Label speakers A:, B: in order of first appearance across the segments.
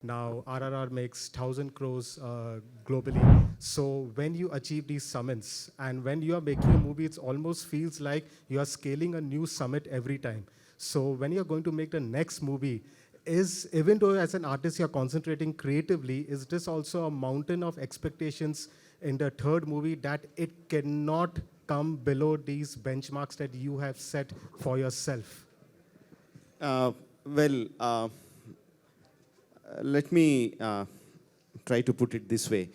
A: Now, RRR makes 1,000 crores globally. So when you achieve these summits and when you are making a movie, it almost feels like you are scaling a new summit every time. So when you're going to make the next movie, even though as an artist you're concentrating creatively, is this also a mountain of expectations in the third movie that it cannot come below these benchmarks that you have set for yourself?
B: Uh, well, let me try to put it this way.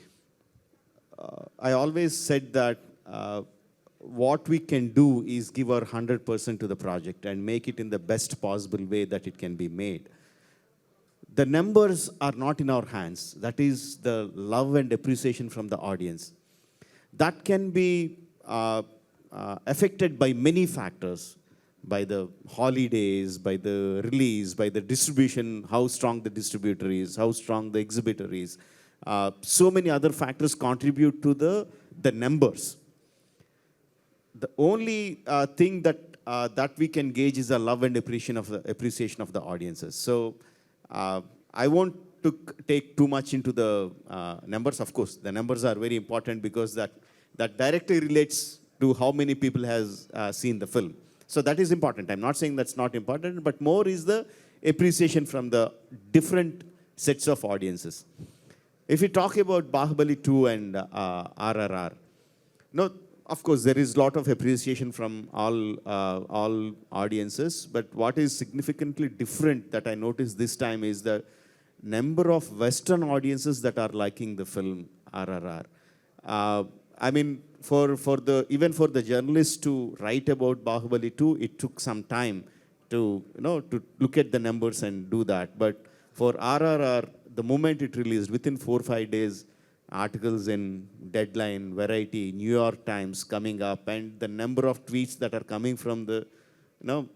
B: I always said that what we can do is give our 100% to the project and make it in the best possible way that it can be made. The numbers are not in our hands. That is the love and appreciation from the audience. That can be affected by many factors, by the holidays, by the release, by the distribution, how strong the distributor is, how strong the exhibitor is. So many other factors contribute to the numbers. The only thing that we can gauge is the love and appreciation of the audiences. So I won't take too much into the numbers. Of course, the numbers are very important because that directly relates to how many people has seen the film. So that is important. I'm not saying that's not important, but more is the appreciation from the different sets of audiences. If we talk about Bahubali 2 and RRR, no, of course, there is a lot of appreciation from all audiences, but what is significantly different that I noticed this time is the number of Western audiences that are liking the film RRR. I mean, even for the journalists to write about Bahubali 2, it took some time to look at the numbers and do that. But for RRR, the moment it released, within 4 or 5 days, articles in Deadline, Variety, New York Times coming up, and the number of tweets that are coming from the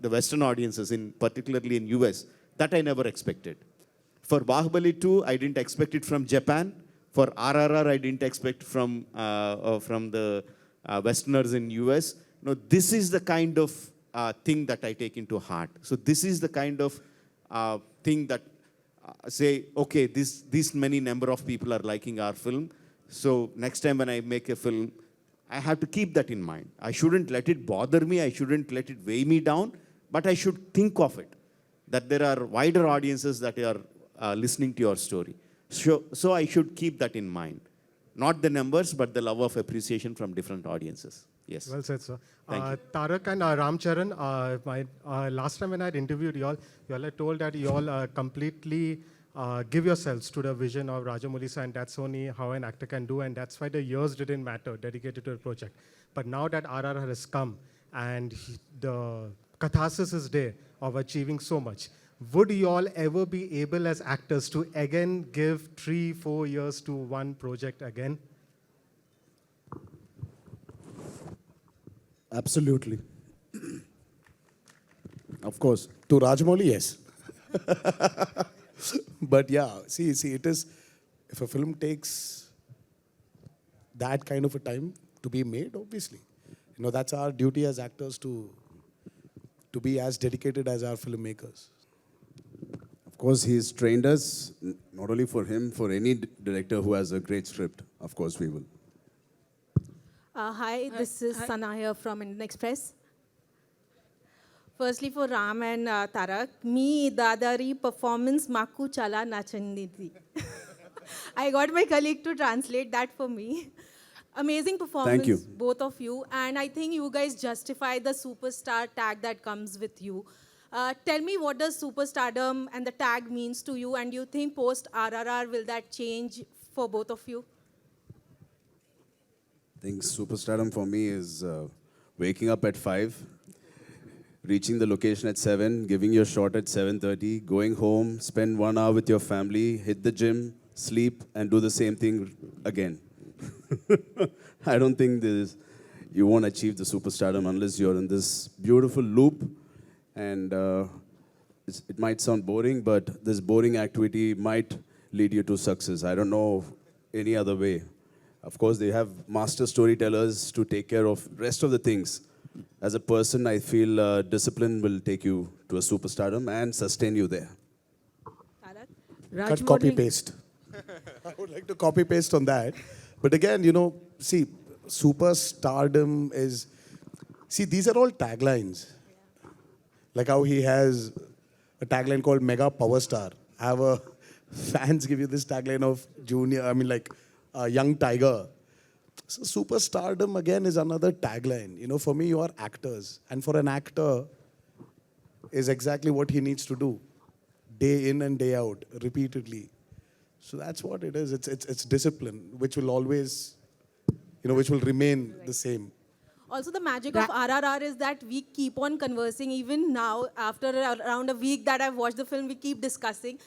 B: Western audiences, particularly in US, that I never expected. For Bahubali 2, I didn't expect it from Japan. For RRR, I didn't expect from the Westerners in US. No, this is the kind of thing that I take into heart. So this is the kind of thing that say, okay, this many number of people are liking our film. So next time when I make a film, I have to keep that in mind. I shouldn't let it bother me. I shouldn't let it weigh me down. But I should think of it, that there are wider audiences that are listening to your story. So I should keep that in mind. Not the numbers, but the love of appreciation from different audiences. Yes.
A: Well said, sir.
B: Thank you.
A: Tarak and Charan, last time when I had interviewed you all had told that you all completely give yourselves to the vision of Rajamouli sir, and that's only how an actor can do, and that's why the years didn't matter dedicated to the project. But now that RRR has come and the catharsis is there of achieving so much, would you all ever be able as actors to again give 3-4 years to one project again?
C: Absolutely. Of course. To Rajamouli, yes. But yeah, see, it is, if a film takes that kind of a time to be made, obviously, that's our duty as actors to be as dedicated as our filmmakers.
D: Of course, he's trained us, not only for him, for any director who has a great script. Of course, we will.
E: Hi, this is Sanaya from Indian Express. Firstly, for Ram and Tarak, me dadari performance maku chala nachandidi. I got my colleague to translate that for me. Amazing performance,
D: Thank you.
E: both of you, and I think you guys justify the superstar tag that comes with you. Tell me, what does superstardom and the tag means to you, and do you think post RRR will that change for both of you?
D: I think superstardom for me is waking up at 5, reaching the location at 7, giving your shot at 7:30, going home, spend 1 hour with your family, hit the gym, sleep, and do the same thing again. I don't think you won't achieve the superstardom unless you're in this beautiful loop. And it might sound boring, but this boring activity might lead you to success. I don't know any other way. Of course, they have master storytellers to take care of rest of the things. As a person, I feel discipline will take you to a superstardom and sustain you there.
C: cut, copy, paste. I would like to copy paste on that. But again, you know, see, superstardom is, see, these are all taglines. Like how he has a tagline called Mega Power Star. I have a, fans give you this tagline of junior, I mean like young tiger. So superstardom again is another tagline. You know, for me, you are actors. And for an actor, is exactly what he needs to do. Day in and day out, repeatedly. So that's what it is. It's discipline, which will always, you know, which will remain the same.
E: Also, the magic of RRR is that we keep on conversing. Even now, after around a week that I've watched the film, we keep discussing.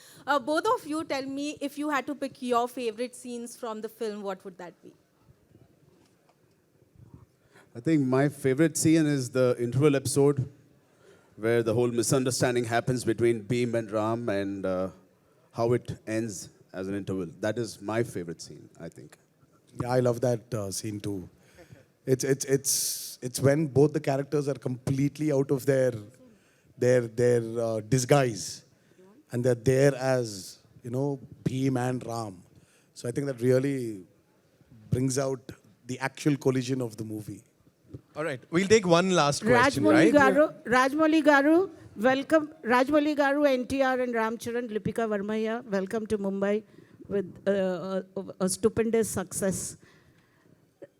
E: Both of you tell me, if you had to pick your favorite scenes from the film, what would that be?
D: I think my favorite scene is the interval episode where the whole misunderstanding happens between Bheem and Ram and how it ends as an interval. That is my favorite scene, I think.
C: Yeah, I love that scene too. It's when both the characters are completely out of their disguise, and they're there as, you know, Bheem and Ram. So I think that really brings out the actual collision of the movie.
F: All right, we'll take one last question, right?
G: Rajamouli Garu, welcome. Rajamouli Garu, NTR and Ram Charan, Lipika Verma here. Welcome to Mumbai with a stupendous success.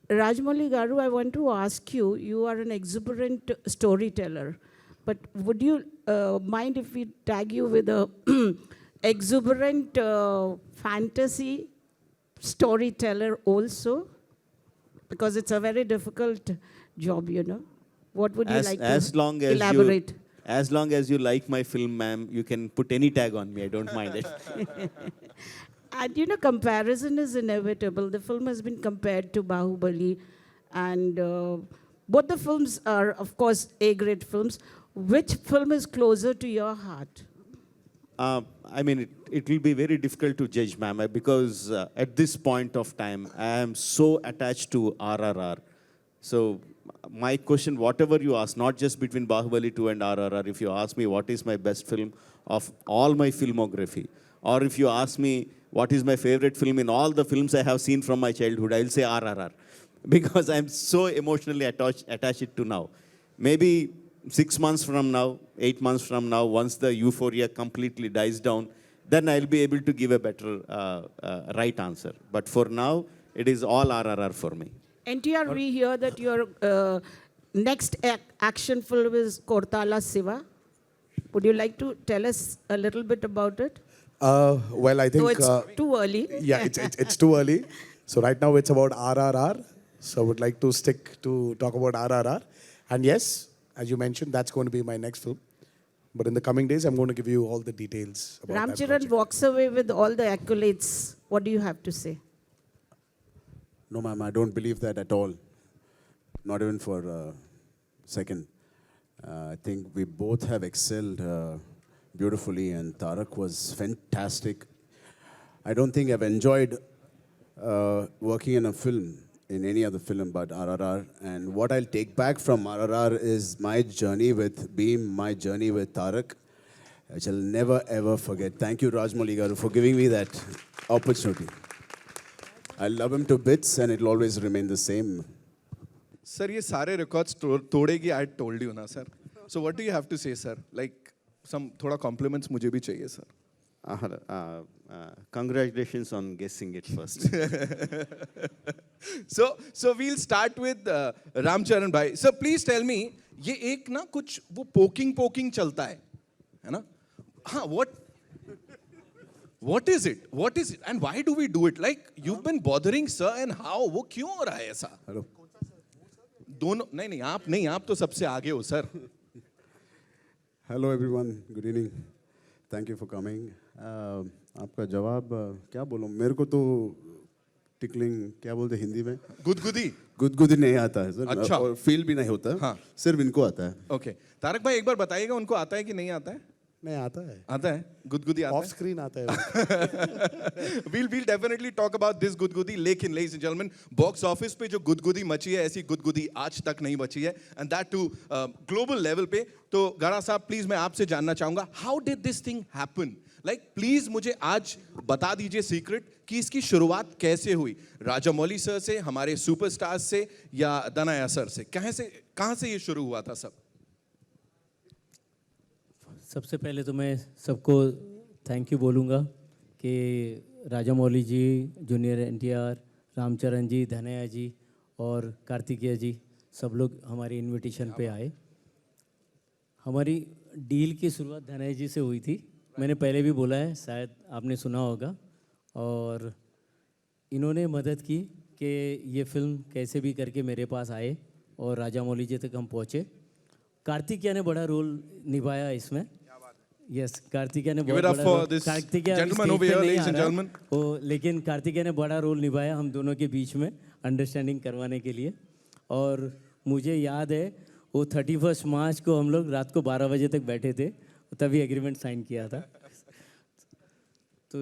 G: Rajamouli Garu, I want to ask you, you are an exuberant storyteller, but would you mind if we tag you with a exuberant fantasy storyteller also? Because it's a very difficult job, you know. What would you like to elaborate?
B: As long as you like my film, ma'am, you can put any tag on me. I don't mind it.
G: And you know, comparison is inevitable. The film has been compared to Bahubali, and both the films are, of course, A-grade films. Which film is closer to your heart?
B: I mean, it will be very difficult to judge, ma'am, because at this point of time, I am so attached to RRR. So my question, whatever you ask, not just between Bahubali 2 and RRR, if you ask me what is my best film of all my filmography, or if you ask me what is my favorite film in all the films I have seen from my childhood, I'll say RRR. Because I'm so emotionally attached to now. Maybe 6 months from now, 8 months from now, once the euphoria completely dies down, then I'll be able to give a better right answer. But for now, it is all RRR for me.
G: NTR, we hear that your next action film is Kortala Siva. Would you like to tell us a little bit about it?
C: Well, I think...
G: So it's too early.
C: Yeah, it's too early. So right now it's about RRR. So I would like to stick to talk about RRR. And yes, as you mentioned, that's going to be my next film. But in the coming days, I'm going to give you all the details about
G: Ram
C: that
G: Charan
C: project.
G: walks away with all the accolades. What do you have to say?
D: No, ma'am, I don't believe that at all. Not even for a second. I think we both have excelled beautifully, and Tarak was fantastic. I don't think I've enjoyed working in a film, in any other film but RRR. And what I'll take back from RRR is my journey with Bheem, my journey with Tarak, which I'll never ever forget. Thank you, Rajamouli Garu, for giving me that opportunity. I love him to bits, and it'll always remain the same.
F: Sir, ये सारे records तोड़ेगी, I told you ना, sir. So what do you have to say, sir? Like some थोड़ा compliments मुझे भी चाहिए, sir.
B: Congratulations on guessing it first.
F: So we'll start with Ram Charan bhai. So please tell me, ये एक ना कुछ वो poking चलता है ना? हाँ, what is it? What is it? And why do we do it? Like you've been bothering sir, and how? वो क्यों हो रहा है ऐसा?
D: Hello.
F: दोनों नहीं आप तो सबसे आगे हो sir.
D: Hello everyone, good evening. Thank you for coming. आपका जवाब क्या बोलूं? मेरे को तो टिकलिंग क्या बोलते हिंदी में? गुदगुदी नहीं आता है सर.
F: अच्छा.
D: और फील भी नहीं होता.
F: हाँ.
D: सिर्फ इनको आता है.
F: Okay. तारक भाई एक बार बताइएगा उनको आता है कि नहीं आता है?
C: नहीं आता है.
F: आता है. गुदगुदी आता है.
C: Off screen आता है.
F: We'll definitely talk about this गुदगुदी. लेकिन ladies and gentlemen, box office पे जो गुदगुदी मची है, ऐसी गुदगुदी आज तक नहीं मची है, and that too global level पे. तो गाड़ा साहब, please मैं आपसे जानना चाहूँगा, how did this thing happen? Like please मुझे आज बता दीजिए सीक्रेट कि इसकी शुरुआत कैसे हुई, राजामौली सर से, हमारे सुपरस्टार्स से, या दनाया सर से? कहाँ से ये शुरू हुआ था सब?
H: सबसे पहले तो मैं सबको थैंक यू बोलूँगा कि राजामौली जी, जूनियर एनटीआर, रामचरण जी, धनया जी और कार्तिकेय जी सब लोग हमारी इनविटेशन पे आए। हमारी डील की शुरुआत धनया जी से हुई थी। मैंने पहले भी बोला है, शायद आपने सुना होगा। और इन्होंने मदद की कि ये फिल्म कैसे भी करके मेरे पास आए और राजामौली जी तक हम पहुँचे। कार्तिकेय ने बड़ा रोल निभाया इसमें। यस, कार्तिकेय ने बहुत बड़ा role, Kartikeya
F: gentleman over here, ladies and gentlemen.
H: लेकिन कार्तिकेय ने बड़ा रोल निभाया हम दोनों के बीच में अंडरस्टैंडिंग करवाने के लिए। और मुझे याद है वो 31 मार्च को हम लोग रात को 12 बजे तक बैठे थे, तभी एग्रीमेंट साइन किया था। तो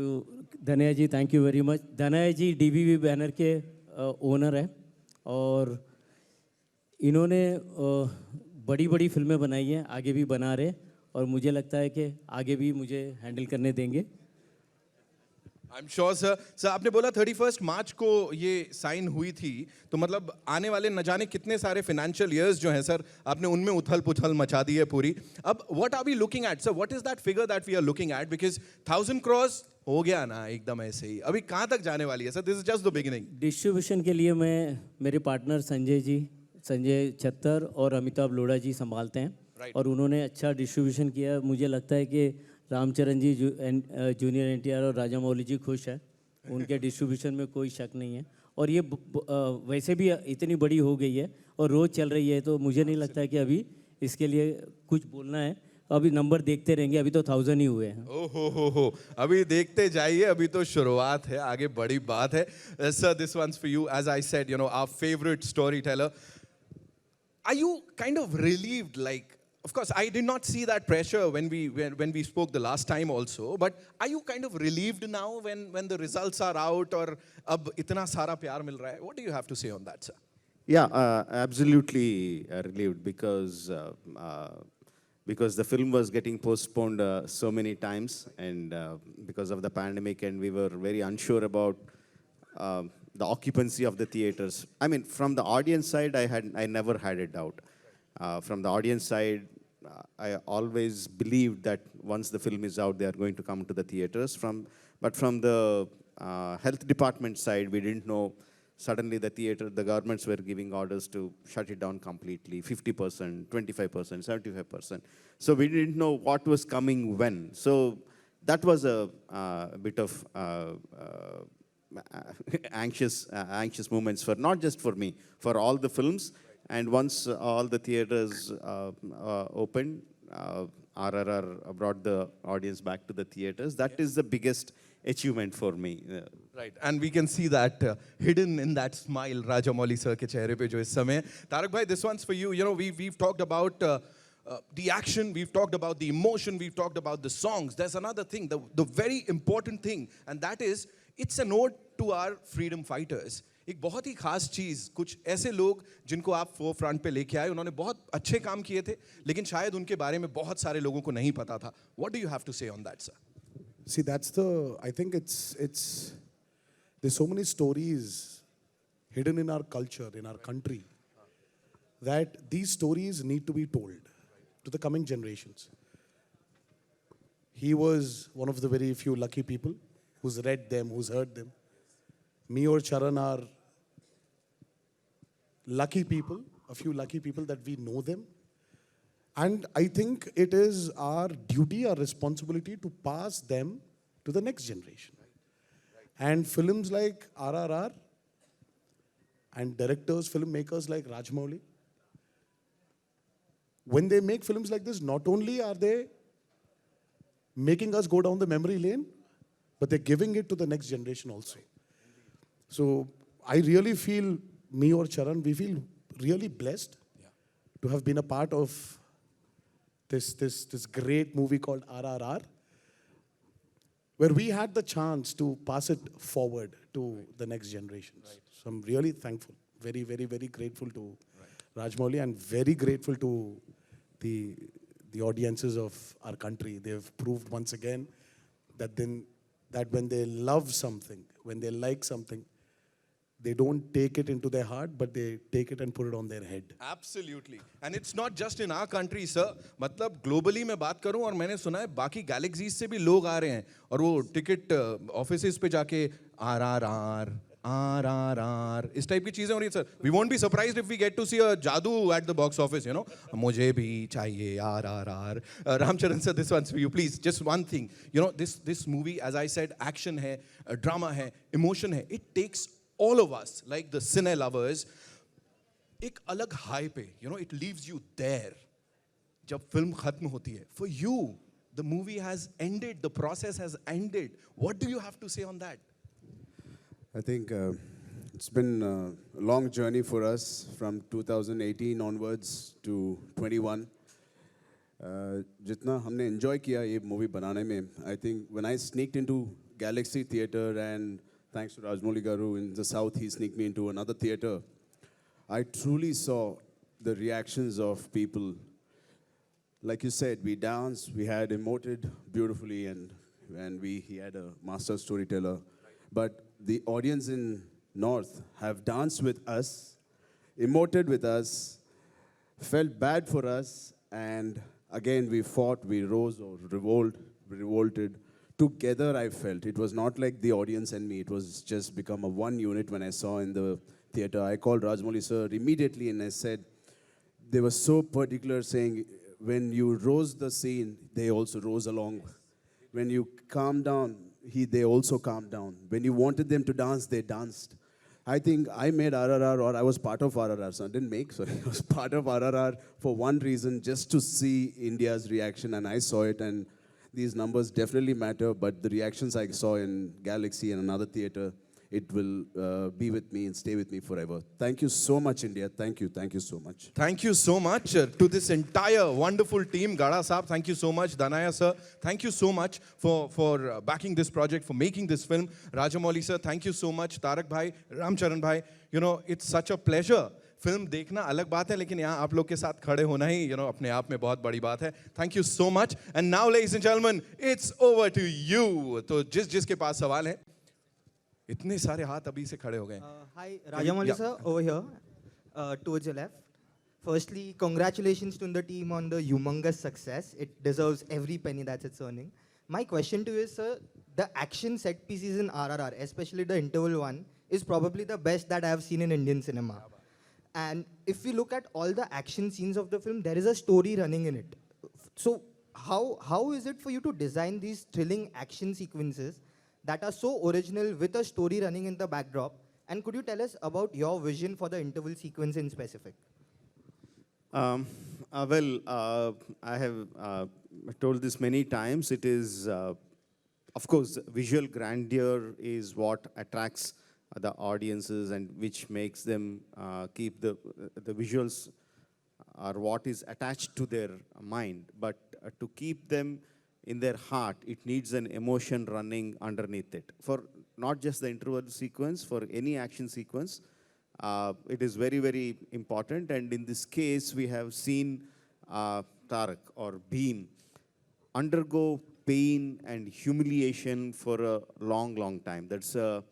H: Dhanya ji thank you very much. Dhanya ji DBV banner के ओनर है और इन्होंने बड़ी बड़ी फिल्में बनाई हैं, आगे भी बना रहे, और मुझे लगता है कि आगे भी मुझे हैंडल करने देंगे।
F: I am sure sir. Sir आपने बोला 31 मार्च को ये साइन हुई थी, तो मतलब आने वाले न जाने कितने सारे फाइनेंशियल ईयर्स जो हैं सर, आपने उनमें उथल पुथल मचा दी है पूरी। अब what are we looking at sir? What is that figure that we are looking at? Because 1000 crores हो गया ना एकदम ऐसे ही, अभी कहाँ तक जाने वाली है sir? This is just the beginning.
H: Distribution के लिए मैं, मेरे पार्टनर संजय जी, संजय छत्तर और अमिताभ लोढ़ा जी संभालते हैं। और उन्होंने अच्छा डिस्ट्रीब्यूशन किया। मुझे लगता है कि रामचरण जी, जूनियर एनटीआर और राजामौली जी खुश हैं, उनके डिस्ट्रीब्यूशन में कोई शक नहीं है। और ये वैसे भी इतनी बड़ी हो गई है और रोज़ चल रही है, तो मुझे नहीं लगता है कि अभी इसके लिए कुछ बोलना है। अभी नंबर देखते रहेंगे, अभी तो 1000 ही हुए हैं।
F: हो अभी देखते जाइए, अभी तो शुरुआत है, आगे बड़ी बात है। Sir this one's for you, as I said, you know, our favourite story teller. Are you kind of relieved? Like, of course, I did not see that pressure when we spoke the last time also. But are you kind of relieved now when the results are out, or अब इतना सारा प्यार मिल रहा है? What do you have to say on that, sir?
B: Yeah, absolutely relieved because the film was getting postponed so many times, and because of the pandemic, and we were very unsure about the occupancy of the theaters. I mean, from the audience side, I never had a doubt. From the audience side, I always believed that once the film is out, they are going to come to the theaters. But from the health department side, we didn't know. Suddenly, the governments were giving orders to shut it down completely, 50%, 25%, 75%. So we didn't know what was coming when. So that was a bit of anxious moments, for not just for me, for all the films. And once all the theaters opened, RRR brought the audience back to the theaters. That is the biggest achievement for me.
F: Right, and we can see that hidden in that smile Rajamouli sir ke chehre pe jo is samay. Tarak bhai, this one's for you. You know, we've talked about the action, we've talked about the emotion, we've talked about the songs. There's another thing, the very important thing, and that is it's a nod to our freedom fighters. एक बहुत ही खास चीज़, कुछ ऐसे लोग जिनको आप four front पे लेके आए, उन्होंने बहुत अच्छे काम किए थे, लेकिन शायद उनके बारे में बहुत सारे लोगों को नहीं पता था. What do you have to say on that, sir?
C: See, I think there's so many stories hidden in our culture, in our country, that these stories need to be told to the coming generations. He was one of the very few lucky people who's read them, who's heard them. Me or Charan are lucky people, a few lucky people that we know them. And I think it is our duty, our responsibility to pass them to the next generation. And films like RRR and directors, filmmakers like Rajamouli, when they make films like this, not only are they making us go down the memory lane, but they're giving it to the next generation also. So I really feel, me or Charan, we feel really blessed to have been a part of this great movie called RRR, where we had the chance to pass it forward to the next generations. Right. So I'm really thankful, very, very, very grateful to Rajamouli, and very grateful to the audiences of our country. They've proved once again that when they love something, when they like something, they don't take it into their heart, but they take it and put it on their head.
F: Absolutely. And it's not just in our country, sir. मतलब globally मैं बात करूं और मैंने सुना है बाकी galaxies से भी लोग आ रहे हैं और वो टिकट ऑफिसेज पे जाके RRR RRR इस टाइप की चीजें हो रही हैं sir. We won't be surprised if we get to see a जादू at the box office, you know. मुझे भी चाहिए RRR. Ramcharan sir, this one's for you, please. Just one thing. You know, this movie, as I said, action है, drama है, emotion है. It takes all of us, like the cine lovers, एक अलग high पे, you know, it leaves you there. जब film खत्म होती है, for you, the movie has ended, the process has ended. What do you have to say on that?
D: I think it's been a long journey for us from 2018 onwards to 21. जितना हमने enjoy किया ये movie बनाने में, I think when I sneaked into Galaxy Theatre and thanks to Rajamouli Garu in the south, he sneaked me into another theatre. I truly saw the reactions of people. Like you said, we danced, we had emoted beautifully, and he had a master storyteller. But the audience in North have danced with us, emoted with us, felt bad for us, and again we fought, we rose or revolted. Together I felt. It was not like the audience and me. It was just become a one unit when I saw in the theatre. I called Rajamouli sir immediately and I said, they were so particular saying, when you rose the scene, they also rose along. When you calmed down, they also calmed down. When you wanted them to dance, they danced. I think I made RRR, or I was part of RRR. So I didn't make, sorry. I was part of RRR for one reason, just to see India's reaction, and I saw it. And these numbers definitely matter, but the reactions I saw in Galaxy and another theatre, it will be with me and stay with me forever. Thank you so much, India. Thank you so much.
F: Thank you so much to this entire wonderful team. Gada Saab, thank you so much. Danaya sir, thank you so much for backing this project, for making this film. Rajamouli sir, thank you so much. Tarak bhai, Ramcharan bhai, you know, it's such a pleasure. Film देखना अलग बात है, लेकिन यहाँ आप लोग के साथ खड़े होना ही अपने आप में बहुत बड़ी बात है. Thank you so much. And now ladies and gentleman, it's over to you. तो जिसके पास सवाल है, इतने सारे हाथ अभी से खड़े हो गए.
I: Hi, Rajamouli sir, over here, towards your left. Firstly, congratulations to the team on the humongous success. It deserves every penny that it's earning. My question to you is, sir, the action set pieces in RRR, especially the interval one, is probably the best that I have seen in Indian cinema. And if we look at all the action scenes of the film, there is a story running in it. So how is it for you to design these thrilling action sequences that are so original with a story running in the backdrop? And could you tell us about your vision for the interval sequence in specific?
B: I have told this many times. It is, of course, visual grandeur is what attracts the audiences and which makes them keep the visuals are what is attached to their mind. But to keep them in their heart, it needs an emotion running underneath it. For not just the interval sequence, for any action sequence, it is very, very important. And in this case, we have seen Tarak or Bhim undergo pain and humiliation for a long, long time. That's a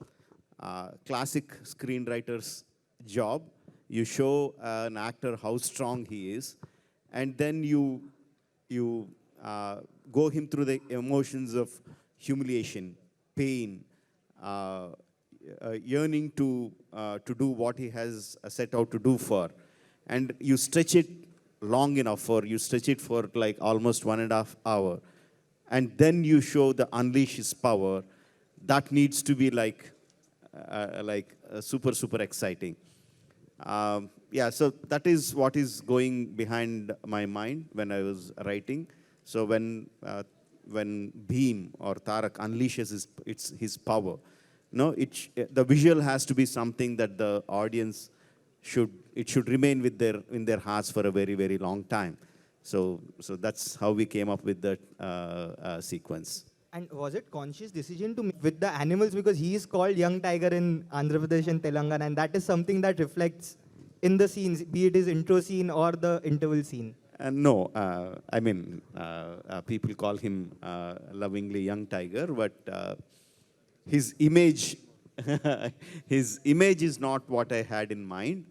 B: classic screenwriter's job. You show an actor how strong he is, and then you go him through the emotions of humiliation, pain, yearning to do what he has set out to do for. And you stretch it long enough you stretch it for like almost 1.5 hours. And then you show the unleash his power. That needs to be like super, super exciting. Yeah, so that is what is going behind my mind when I was writing. So when Bhim or Tarak unleashes his power, the visual has to be something that the audience should remain in their hearts for a very, very long time. So that's how we came up with that sequence.
I: And was it conscious decision to make with the animals, because he is called Young Tiger in Andhra Pradesh and Telangana, and that is something that reflects in the scenes, be it his intro scene or the interval scene?
B: No, I mean, people call him lovingly young tiger, but his image, his image is not what I had in mind.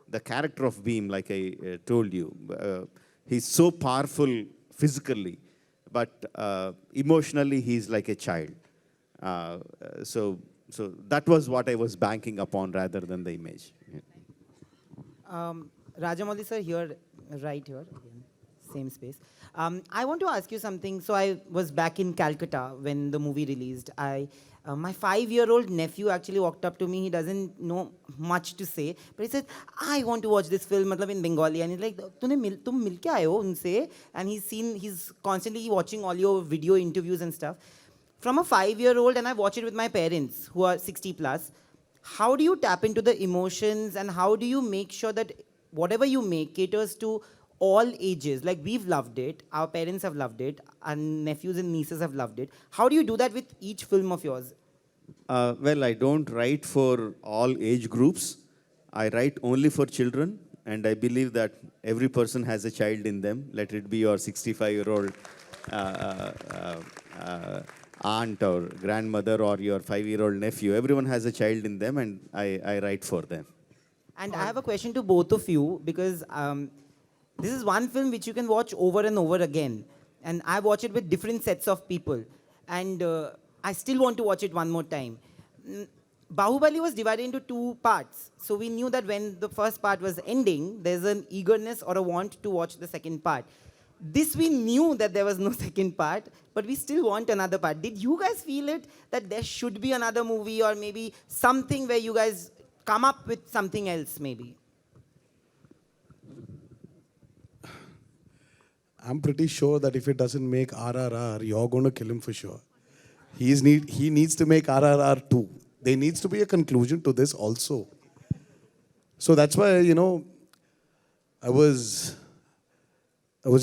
B: The character of Beam, like I told you, he's so powerful physically, but emotionally he's like a child. So that was what I was banking upon rather than the image.
J: Rajamouli sir, here, right here, again, same space. I want to ask you something. So I was back in Calcutta when the movie released. My 5-year-old nephew actually walked up to me. He doesn't know much to say, but he said, "I want to watch this film, matlab in Bengali." And he's like, "Tum mil ke aaye ho unse?" And he's constantly watching all your video interviews and stuff. From a 5-year-old, and I watch it with my parents who are 60 plus. How do you tap into the emotions, and how do you make sure that whatever you make caters to all ages? Like, we've loved it, our parents have loved it, and nephews and nieces have loved it. How do you do that with each film of yours?
B: Well, I don't write for all age groups. I write only for children, and I believe that every person has a child in them. Let it be your 65-year-old aunt or grandmother or your 5-year-old nephew. Everyone has a child in them, and I write for them.
J: And I have a question to both of you, because this is one film which you can watch over and over again. And I watch it with different sets of people. And I still want to watch it one more time. Bahubali was divided into 2 parts. So we knew that when the first part was ending, there's an eagerness or a want to watch the second part. This we knew that there was no second part, but we still want another part. Did you guys feel it, that there should be another movie, or maybe something where you guys come up with something else maybe?
C: I'm pretty sure that if it doesn't make RRR, you're going to kill him for sure. He needs to make RRR 2. There needs to be a conclusion to this also. So that's why, I was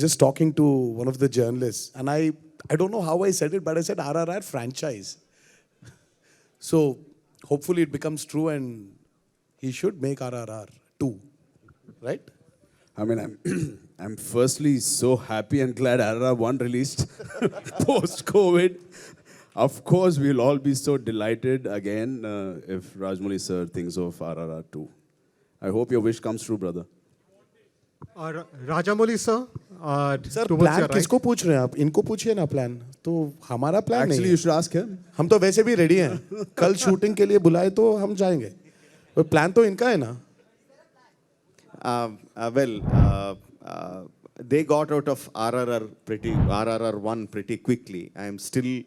C: just talking to one of the journalists, and I don't know how I said it, but I said RRR franchise. So hopefully it becomes true, and he should make RRR 2, right?
D: I mean, I'm firstly so happy and glad RRR 1 released post-COVID. Of course, we'll all be so delighted again if Rajamouli sir thinks of RRR 2. I hope your wish comes true, brother.
A: Rajamouli sir,
C: sir
A: towards
C: plan
A: your right.
C: किसको पूछ रहे हैं आप? इनको पूछिए ना plan. तो हमारा प्लान नहीं
D: Actually,
C: है.
D: you should ask him.
C: हम तो वैसे भी रेडी हैं. कल शूटिंग के लिए बुलाए तो हम जाएंगे. और प्लान तो इनका है ना.
B: They got out of RRR 1 pretty quickly. I am still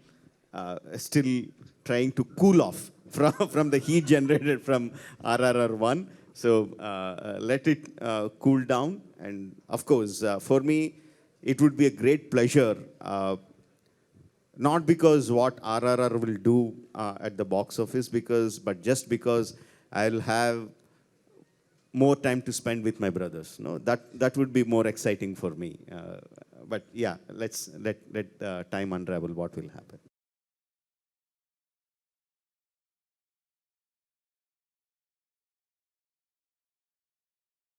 B: trying to cool off from the heat generated from RRR 1. So let it cool down. And of course, for me, it would be a great pleasure, not because what RRR will do at the box office, but just because I'll have more time to spend with my brothers. No, that would be more exciting for me. But yeah, let time unravel what will happen.